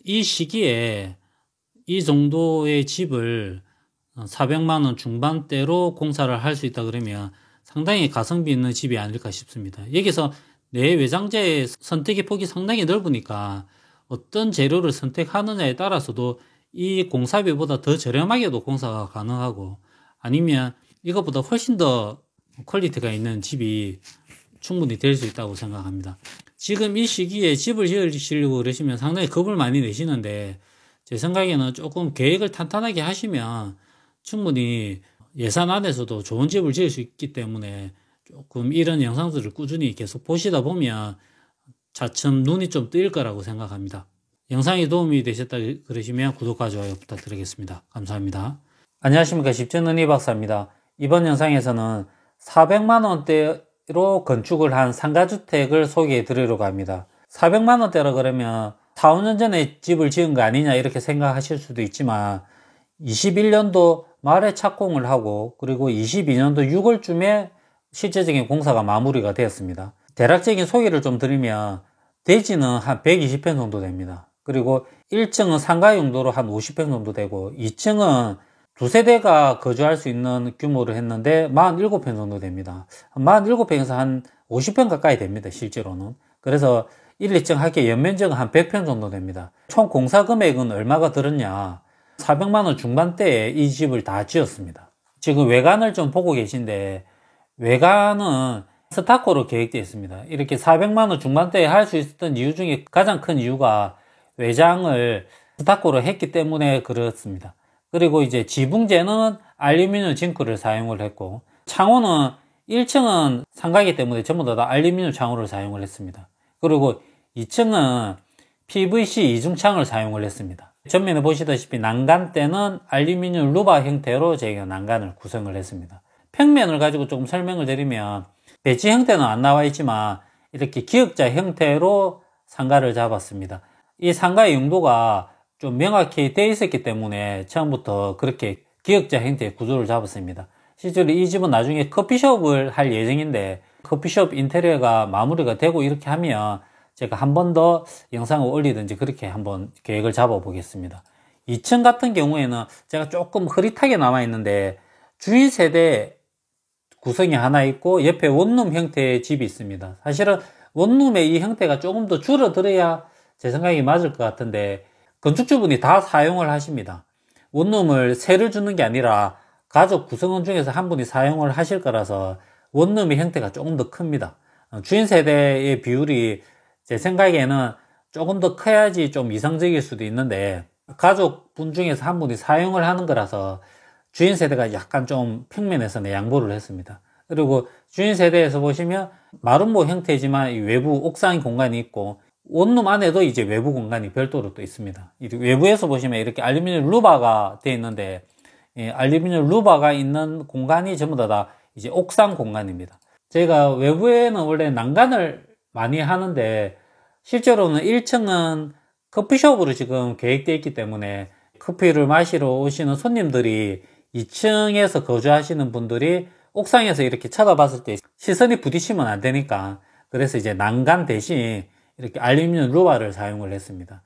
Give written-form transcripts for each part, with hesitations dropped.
이 시기에 이 정도의 집을 400만 원 중반대로 공사를 할 수 있다 그러면 상당히 가성비 있는 집이 아닐까 싶습니다. 여기서 내 외장재의 선택의 폭이 상당히 넓으니까 어떤 재료를 선택하느냐에 따라서도 이 공사비보다 더 저렴하게도 공사가 가능하고, 아니면 이것보다 훨씬 더 퀄리티가 있는 집이 충분히 될 수 있다고 생각합니다. 지금 이 시기에 집을 지으시려고 그러시면 상당히 겁을 많이 내시는데, 제 생각에는 조금 계획을 탄탄하게 하시면 충분히 예산 안에서도 좋은 집을 지을 수 있기 때문에, 조금 이런 영상들을 꾸준히 계속 보시다 보면 차츰 눈이 좀 뜨일 거라고 생각합니다. 영상이 도움이 되셨다 그러시면 구독과 좋아요 부탁드리겠습니다. 감사합니다. 안녕하십니까. 집주는 이박사입니다. 이번 영상에서는 400만원대로 건축을 한 상가주택을 소개해 드리려고 합니다. 400만원대라 그러면 4, 5년 전에 집을 지은 거 아니냐 이렇게 생각하실 수도 있지만, 21년도 말에 착공을 하고 그리고 22년도 6월쯤에 실제적인 공사가 마무리가 되었습니다. 대략적인 소개를 좀 드리면, 대지는 한 120평 정도 됩니다. 그리고 1층은 상가 용도로 한 50평 정도 되고, 2층은 두 세대가 거주할 수 있는 규모를 했는데 47평 정도 됩니다. 47평에서 한 50평 가까이 됩니다, 실제로는. 그래서 1, 2층 합계 연면적은 한 100평 정도 됩니다. 총 공사 금액은 얼마가 들었냐? 400만원 중반대에 이 집을 다 지었습니다. 지금 외관을 좀 보고 계신데, 외관은 스타코로 계획되어 있습니다. 이렇게 400만원 중반대에 할 수 있었던 이유 중에 가장 큰 이유가 외장을 스타코로 했기 때문에 그렇습니다. 그리고 이제 지붕재는 알루미늄 징크를 사용을 했고, 창호는 1층은 상가이기 때문에 전부 다 알루미늄 창호를 사용을 했습니다. 그리고 2층은 PVC 이중창을 사용을 했습니다. 전면에 보시다시피 난간대는 알루미늄 루바 형태로 저희가 난간을 구성을 했습니다. 평면을 가지고 조금 설명을 드리면, 배치 형태는 안 나와 있지만 이렇게 기역자 형태로 상가를 잡았습니다. 이 상가의 용도가 좀 명확히 되어 있었기 때문에 처음부터 그렇게 기역자 형태의 구조를 잡았습니다. 실제로 이 집은 나중에 커피숍을 할 예정인데, 커피숍 인테리어가 마무리가 되고 이렇게 하면 제가 한 번 더 영상을 올리든지 그렇게 한번 계획을 잡아 보겠습니다. 2층 같은 경우에는 제가 조금 흐릿하게 남아 있는데, 주인 세대 구성이 하나 있고 옆에 원룸 형태의 집이 있습니다. 사실은 원룸의 이 형태가 조금 더 줄어들어야 제 생각이 맞을 것 같은데, 건축주분이 다 사용을 하십니다. 원룸을 세를 주는 게 아니라 가족 구성원 중에서 한 분이 사용을 하실 거라서 원룸의 형태가 조금 더 큽니다. 주인 세대의 비율이 제 생각에는 조금 더 커야지 좀 이상적일 수도 있는데, 가족분 중에서 한 분이 사용을 하는 거라서 주인 세대가 약간 좀 평면에서는 양보를 했습니다. 그리고 주인 세대에서 보시면 마름모 형태지만 외부 옥상 공간이 있고, 원룸 안에도 이제 외부 공간이 별도로 또 있습니다. 외부에서 보시면 이렇게 알루미늄 루바가 되어 있는데, 알루미늄 루바가 있는 공간이 전부 다 이제 옥상 공간입니다. 제가 외부에는 원래 난간을 많이 하는데, 실제로는 1층은 커피숍으로 지금 계획되어 있기 때문에 커피를 마시러 오시는 손님들이 2층에서 거주하시는 분들이 옥상에서 이렇게 쳐다봤을 때 시선이 부딪히면 안 되니까, 그래서 이제 난간 대신 이렇게 알루미늄 루바를 사용을 했습니다.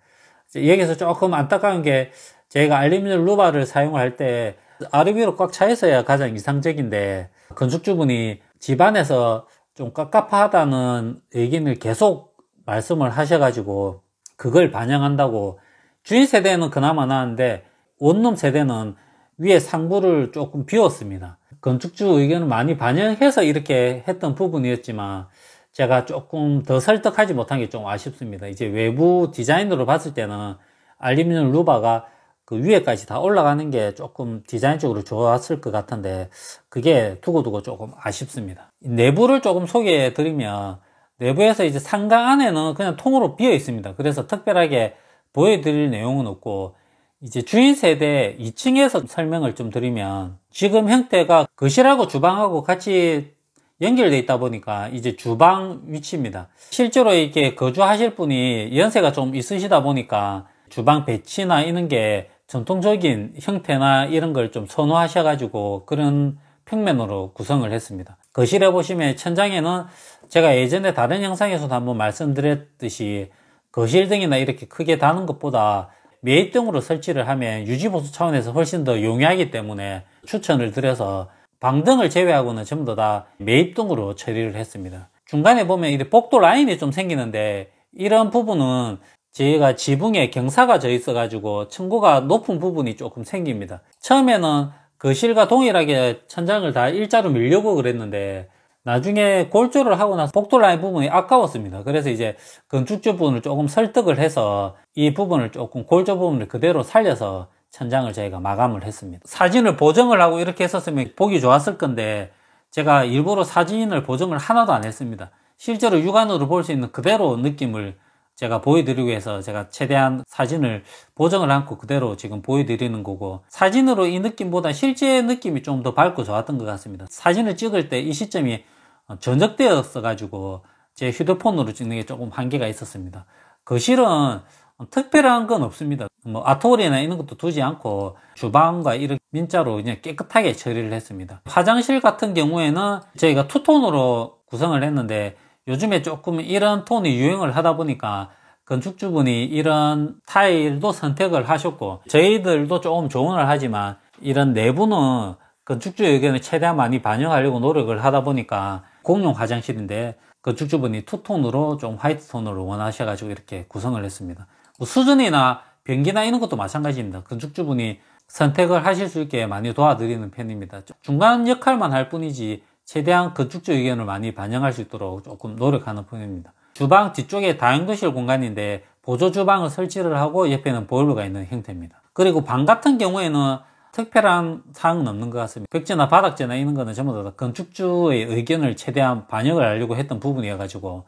여기서 조금 안타까운 게, 제가 알루미늄 루바를 사용을 할 때 아르비로 꽉 차 있어야 가장 이상적인데, 건축주분이 집안에서 좀 깝깝하다는 얘기를 계속 말씀을 하셔가지고 그걸 반영한다고, 주인 세대는 그나마 나은데 원룸 세대는 위에 상부를 조금 비웠습니다. 건축주 의견을 많이 반영해서 이렇게 했던 부분이었지만 제가 조금 더 설득하지 못한 게 좀 아쉽습니다. 이제 외부 디자인으로 봤을 때는 알루미늄 루바가 그 위에까지 다 올라가는 게 조금 디자인적으로 좋았을 것 같은데, 그게 두고두고 조금 아쉽습니다. 내부를 조금 소개해 드리면, 내부에서 이제 상가 안에는 그냥 통으로 비어 있습니다. 그래서 특별하게 보여드릴 내용은 없고, 이제 주인 세대 2층에서 설명을 좀 드리면, 지금 형태가 거실하고 주방하고 같이 연결되어 있다 보니까 이제 주방 위치입니다. 실제로 이렇게 거주하실 분이 연세가 좀 있으시다 보니까 주방 배치나 이런 게 전통적인 형태나 이런 걸 좀 선호하셔가지고 그런 평면으로 구성을 했습니다. 거실에 보시면 천장에는 제가 예전에 다른 영상에서도 한번 말씀드렸듯이 거실 등이나 이렇게 크게 다는 것보다 매입등으로 설치를 하면 유지보수 차원에서 훨씬 더 용이하기 때문에 추천을 드려서 방등을 제외하고는 전부 다 매입등으로 처리를 했습니다. 중간에 보면 이렇게 복도 라인이 좀 생기는데 이런 부분은 저희가 지붕에 경사가 져 있어가지고 층고가 높은 부분이 조금 생깁니다. 처음에는 거실과 동일하게 천장을 다 일자로 밀려고 그랬는데 나중에 골조를 하고 나서 복도 라인 부분이 아까웠습니다. 그래서 이제 건축주 부분을 조금 설득을 해서 이 부분을 조금 골조 부분을 그대로 살려서 천장을 저희가 마감을 했습니다. 사진을 보정을 하고 이렇게 했었으면 보기 좋았을 건데 제가 일부러 사진을 보정을 하나도 안 했습니다. 실제로 육안으로 볼 수 있는 그대로 느낌을 제가 보여드리기 위해서 제가 최대한 사진을 보정을 않고 그대로 지금 보여드리는 거고, 사진으로 이 느낌보다 실제 느낌이 좀 더 밝고 좋았던 것 같습니다. 사진을 찍을 때 이 시점이 전적되었어 가지고 제 휴대폰으로 찍는 게 조금 한계가 있었습니다. 거실은 특별한 건 없습니다. 뭐 아트홀이나 이런 것도 두지 않고 주방과 이렇게 민자로 그냥 깨끗하게 처리를 했습니다. 화장실 같은 경우에는 저희가 투톤으로 구성을 했는데 요즘에 조금 이런 톤이 유행을 하다 보니까 건축주분이 이런 타일도 선택을 하셨고, 저희들도 조금 조언을 하지만 이런 내부는 건축주 의견을 최대한 많이 반영하려고 노력을 하다 보니까 공용 화장실인데 건축주분이 투톤으로 좀 화이트 톤으로 원하셔가지고 이렇게 구성을 했습니다. 뭐 수전이나 변기나 이런 것도 마찬가지입니다. 건축주분이 선택을 하실 수 있게 많이 도와드리는 편입니다. 중간 역할만 할 뿐이지 최대한 건축주 의견을 많이 반영할 수 있도록 조금 노력하는 편입니다. 주방 뒤쪽에 다용도실 공간인데 보조 주방을 설치를 하고 옆에는 보일러가 있는 형태입니다. 그리고 방 같은 경우에는 특별한 사항은 없는 것 같습니다. 벽지나 바닥재나 이런 거는 전부 다 건축주의 의견을 최대한 반영을 하려고 했던 부분이어가지고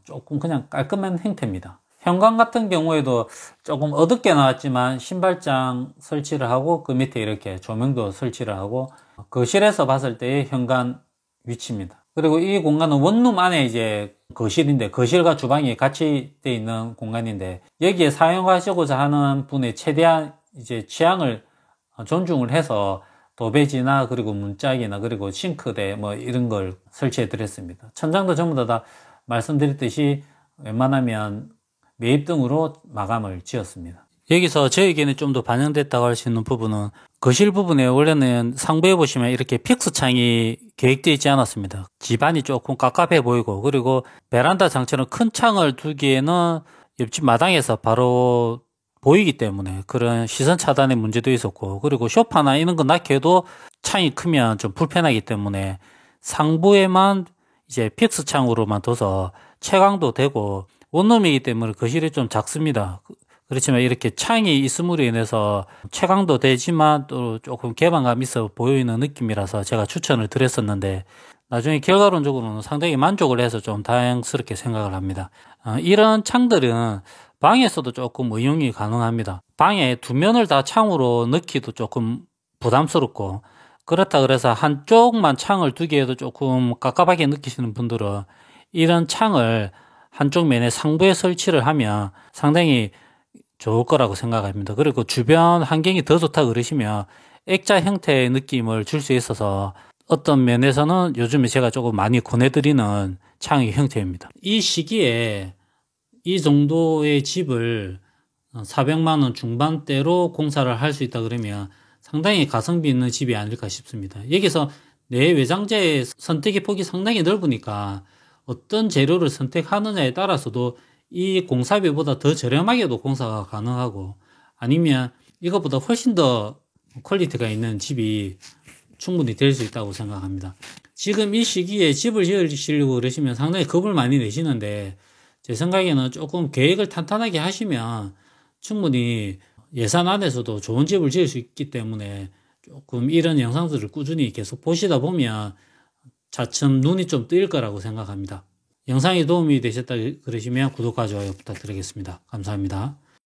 조금 그냥 깔끔한 형태입니다. 현관 같은 경우에도 조금 어둡게 나왔지만 신발장 설치를 하고 그 밑에 이렇게 조명도 설치를 하고 거실에서 봤을 때의 현관 위치입니다. 그리고 이 공간은 원룸 안에 이제 거실인데 거실과 주방이 같이 되어 있는 공간인데 여기에 사용하시고자 하는 분의 최대한 이제 취향을 존중을 해서 도배지나 그리고 문짝이나 그리고 싱크대 뭐 이런 걸 설치해 드렸습니다. 천장도 전부 다 말씀드렸듯이 웬만하면 매입등으로 마감을 지었습니다. 여기서 저에게는 좀 더 반영됐다고 할 수 있는 부분은 거실 부분에 원래는 상부에 보시면 이렇게 픽스 창이 계획되어 있지 않았습니다. 집안이 조금 깝깝해 보이고, 그리고 베란다 장처럼 큰 창을 두기에는 옆집 마당에서 바로 보이기 때문에 그런 시선 차단의 문제도 있었고, 그리고 소파나 이런 거 낳게도 창이 크면 좀 불편하기 때문에 상부에만 이제 픽스 창으로만 둬서 채광도 되고, 원룸이기 때문에 거실이 좀 작습니다. 그렇지만 이렇게 창이 있음으로 인해서 채광도 되지만 또 조금 개방감 있어 보이는 느낌이라서 제가 추천을 드렸었는데 나중에 결과론적으로는 상당히 만족을 해서 좀 다행스럽게 생각을 합니다. 이런 창들은 방에서도 조금 응용이 가능합니다. 방에 두 면을 다 창으로 넣기도 조금 부담스럽고, 그렇다 그래서 한쪽만 창을 두기에도 조금 깝깝하게 느끼시는 분들은 이런 창을 한쪽 면에 상부에 설치를 하면 상당히 좋을 거라고 생각합니다. 그리고 주변 환경이 더 좋다 그러시면 액자 형태의 느낌을 줄 수 있어서 어떤 면에서는 요즘에 제가 조금 많이 권해드리는 창의 형태입니다. 이 시기에 이 정도의 집을 400만 원 중반대로 공사를 할 수 있다 그러면 상당히 가성비 있는 집이 아닐까 싶습니다. 여기서 내 외장재의 선택의 폭이 상당히 넓으니까 어떤 재료를 선택하느냐에 따라서도 이 공사비보다 더 저렴하게도 공사가 가능하고, 아니면 이것보다 훨씬 더 퀄리티가 있는 집이 충분히 될 수 있다고 생각합니다. 지금 이 시기에 집을 지으시려고 그러시면 상당히 겁을 많이 내시는데 제 생각에는 조금 계획을 탄탄하게 하시면 충분히 예산 안에서도 좋은 집을 지을 수 있기 때문에 조금 이런 영상들을 꾸준히 계속 보시다 보면 차츰 눈이 좀 뜨일 거라고 생각합니다. 영상이 도움이 되셨다 그러시면 구독과 좋아요 부탁드리겠습니다. 감사합니다.